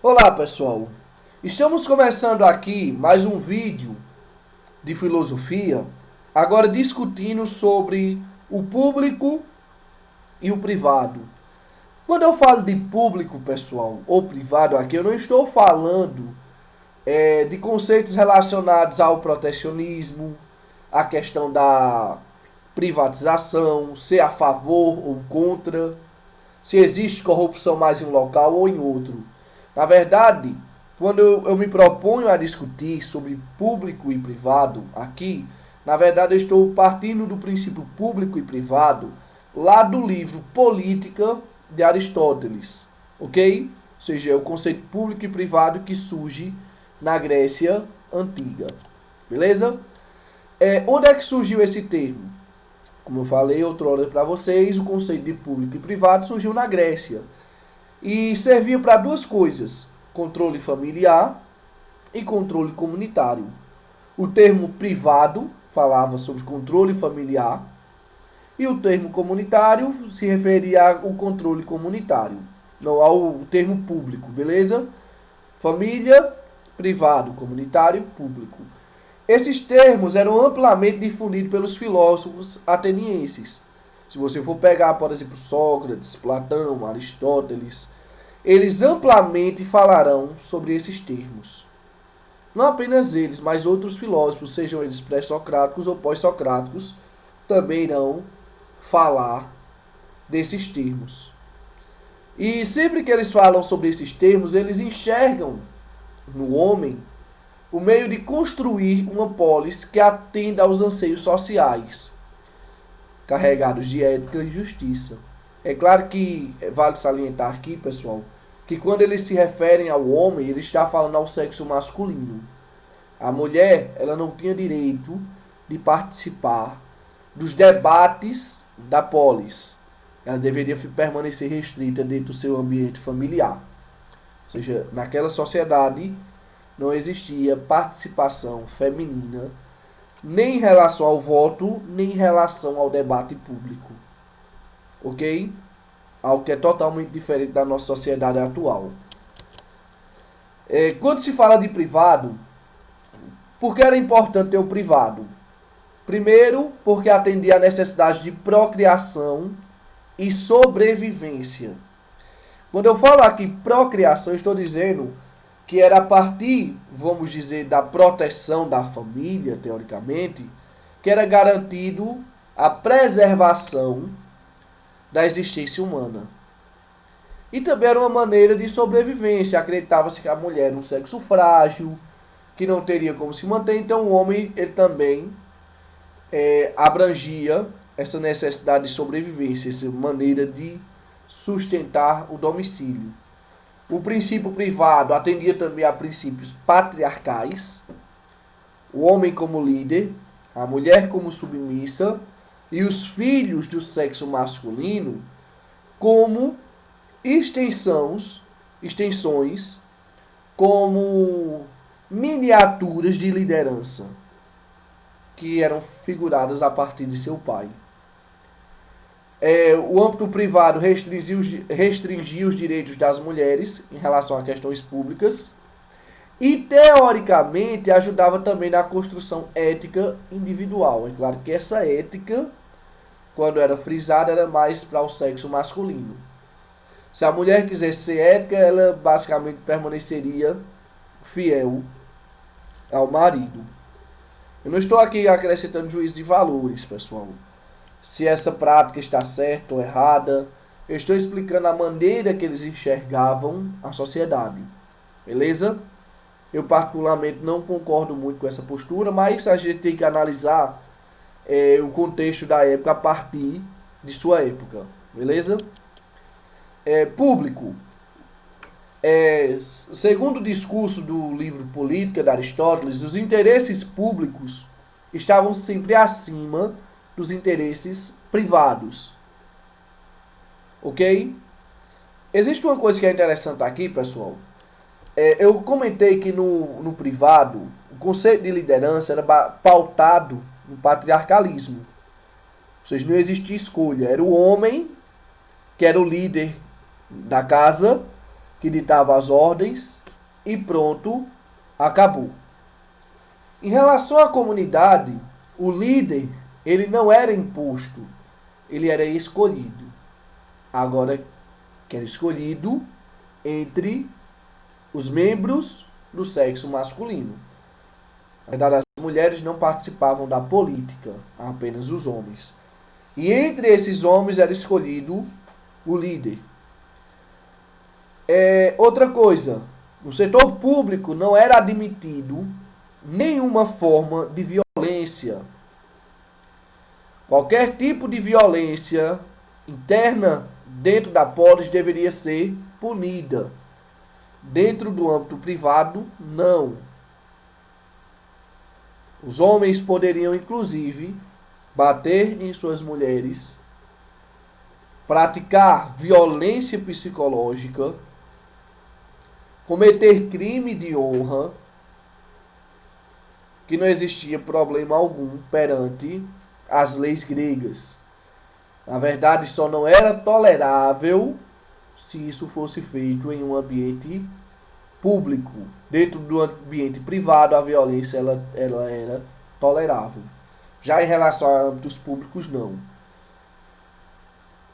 Olá pessoal, estamos começando aqui mais um vídeo de filosofia, agora discutindo sobre o público e o privado. Quando eu falo de público, pessoal, ou privado aqui, eu não estou falando de conceitos relacionados ao protecionismo, a questão da privatização, ser a favor ou contra, se existe corrupção mais em um local ou em outro. Na verdade, quando eu me proponho a discutir sobre público e privado aqui, na verdade eu estou partindo do princípio público e privado lá do livro Política de Aristóteles, ok? Ou seja, é o conceito público e privado que surge na Grécia Antiga, beleza? Onde é que surgiu esse termo? Como eu falei outrora para vocês, o conceito de público e privado surgiu na Grécia e servia para duas coisas: controle familiar e controle comunitário. O termo privado falava sobre controle familiar e o termo comunitário se referia ao controle comunitário, não ao termo público, beleza? Família, privado, comunitário, público. Esses termos eram amplamente difundidos pelos filósofos atenienses. Se você for pegar, por exemplo, Sócrates, Platão, Aristóteles, eles amplamente falarão sobre esses termos. Não apenas eles, mas outros filósofos, sejam eles pré-socráticos ou pós-socráticos, também irão falar desses termos. E sempre que eles falam sobre esses termos, eles enxergam no homem o meio de construir uma polis que atenda aos anseios sociais, carregados de ética e justiça. É claro que vale salientar aqui, pessoal, que quando eles se referem ao homem, ele está falando ao sexo masculino. A mulher, ela não tinha direito de participar dos debates da polis. Ela deveria permanecer restrita dentro do seu ambiente familiar. Ou seja, naquela sociedade não existia participação feminina, nem em relação ao voto, nem em relação ao debate público. Ok? Algo que é totalmente diferente da nossa sociedade atual. Quando se fala de privado, por que era importante ter o privado? Primeiro, porque atendia à necessidade de procriação e sobrevivência. Quando eu falo aqui procriação, estou dizendo que era a partir, vamos dizer, da proteção da família, teoricamente, que era garantido a preservação da existência humana. E também era uma maneira de sobrevivência. Acreditava-se que a mulher era um sexo frágil, que não teria como se manter, então o homem ele também abrangia essa necessidade de sobrevivência, essa maneira de sustentar o domicílio. O princípio privado atendia também a princípios patriarcais, o homem como líder, a mulher como submissa e os filhos do sexo masculino como extensões, como miniaturas de liderança que eram figuradas a partir de seu pai. O âmbito privado restringia os direitos das mulheres em relação a questões públicas e, teoricamente, ajudava também na construção ética individual. É claro que essa ética, quando era frisada, era mais para o sexo masculino. Se a mulher quisesse ser ética, ela basicamente permaneceria fiel ao marido. Eu não estou aqui acrescentando juízo de valores, pessoal. Se essa prática está certa ou errada. Eu estou explicando a maneira que eles enxergavam a sociedade. Beleza? Eu particularmente não concordo muito com essa postura, mas a gente tem que analisar o contexto da época a partir de sua época. Beleza? Público. Segundo o discurso do livro Política de Aristóteles, os interesses públicos estavam sempre acima dos interesses privados. Ok? Existe uma coisa que é interessante aqui, pessoal. Eu comentei que no privado, o conceito de liderança era pautado no patriarcalismo. Ou seja, não existia escolha. Era o homem que era o líder da casa que ditava as ordens e pronto, acabou. Em relação à comunidade, o líder, ele não era imposto, ele era escolhido. Agora, que era escolhido entre os membros do sexo masculino. Na verdade, as mulheres não participavam da política, apenas os homens. E entre esses homens era escolhido o líder. Outra coisa, no setor público não era admitido nenhuma forma de violência. Qualquer tipo de violência interna dentro da polis deveria ser punida. Dentro do âmbito privado, não. Os homens poderiam, inclusive, bater em suas mulheres, praticar violência psicológica, cometer crime de honra, que não existia problema algum perante as leis gregas. Na verdade, só não era tolerável se isso fosse feito em um ambiente público. Dentro do ambiente privado, a violência ela era tolerável. Já em relação a âmbitos públicos, não.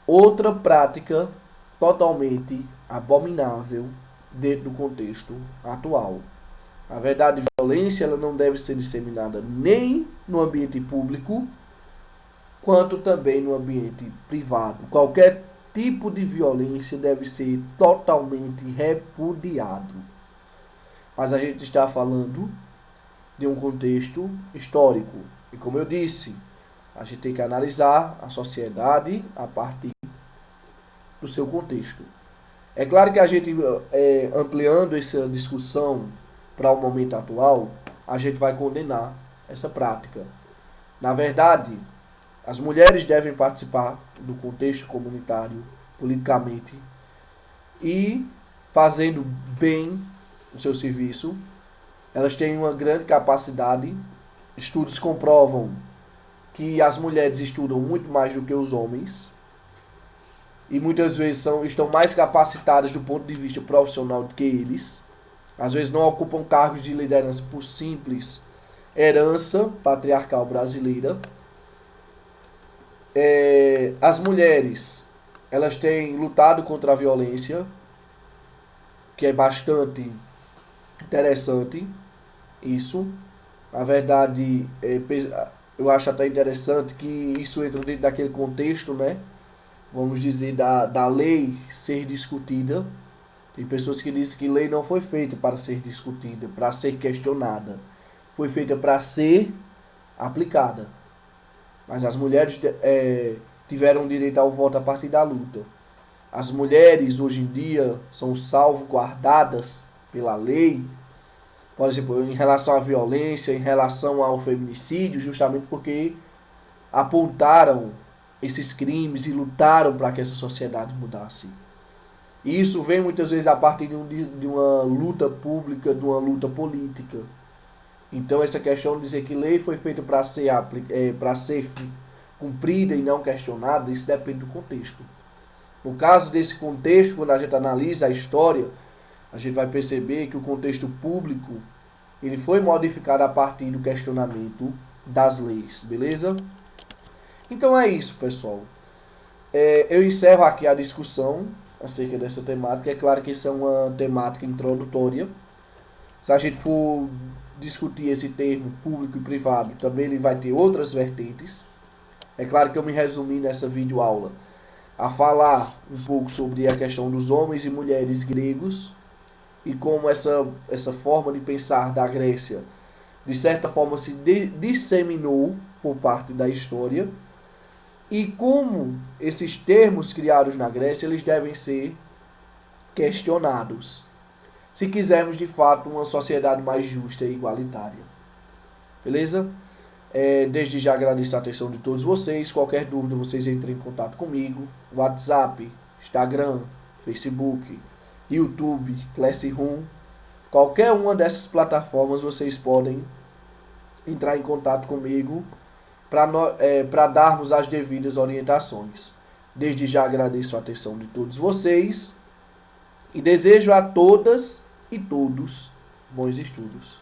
Outra prática totalmente abominável dentro do contexto atual. Na verdade, a violência ela não deve ser disseminada nem no ambiente público, quanto também no ambiente privado. Qualquer tipo de violência deve ser totalmente repudiado. Mas a gente está falando de um contexto histórico. E como eu disse, a gente tem que analisar a sociedade a partir do seu contexto. É claro que a gente, ampliando essa discussão para o momento atual, a gente vai condenar essa prática. Na verdade, as mulheres devem participar do contexto comunitário, politicamente, e fazendo bem o seu serviço. Elas têm uma grande capacidade. Estudos comprovam que as mulheres estudam muito mais do que os homens e muitas vezes estão mais capacitadas do ponto de vista profissional do que eles. Às vezes não ocupam cargos de liderança por simples herança patriarcal brasileira. As mulheres, elas têm lutado contra a violência, que é bastante interessante isso. Na verdade, eu acho até interessante que isso entra dentro daquele contexto, né? Vamos dizer, da lei ser discutida. Tem pessoas que dizem que lei não foi feita para ser discutida, para ser questionada. Foi feita para ser aplicada. Mas as mulheres tiveram direito ao voto a partir da luta. As mulheres, hoje em dia, são salvaguardadas pela lei, por exemplo, em relação à violência, em relação ao feminicídio, justamente porque apontaram esses crimes e lutaram para que essa sociedade mudasse. E isso vem muitas vezes a partir de uma luta pública, de uma luta política. Então essa questão de dizer que lei foi feita para ser cumprida e não questionada, isso depende do contexto. No caso desse contexto, quando a gente analisa a história, a gente vai perceber que o contexto público ele foi modificado a partir do questionamento das leis, beleza? Então é isso, pessoal. Eu encerro aqui a discussão acerca dessa temática. É claro que isso é uma temática introdutória. Se a gente for discutir esse termo público e privado, também ele vai ter outras vertentes. É claro que eu me resumi nessa videoaula a falar um pouco sobre a questão dos homens e mulheres gregos e como essa forma de pensar da Grécia, de certa forma, se disseminou por parte da história e como esses termos criados na Grécia eles devem ser questionados se quisermos de fato uma sociedade mais justa e igualitária. Beleza? Desde já agradeço a atenção de todos vocês. Qualquer dúvida vocês entrem em contato comigo. WhatsApp, Instagram, Facebook, YouTube, Classroom. Qualquer uma dessas plataformas vocês podem entrar em contato comigo para darmos as devidas orientações. Desde já agradeço a atenção de todos vocês e desejo a todas e todos bons estudos.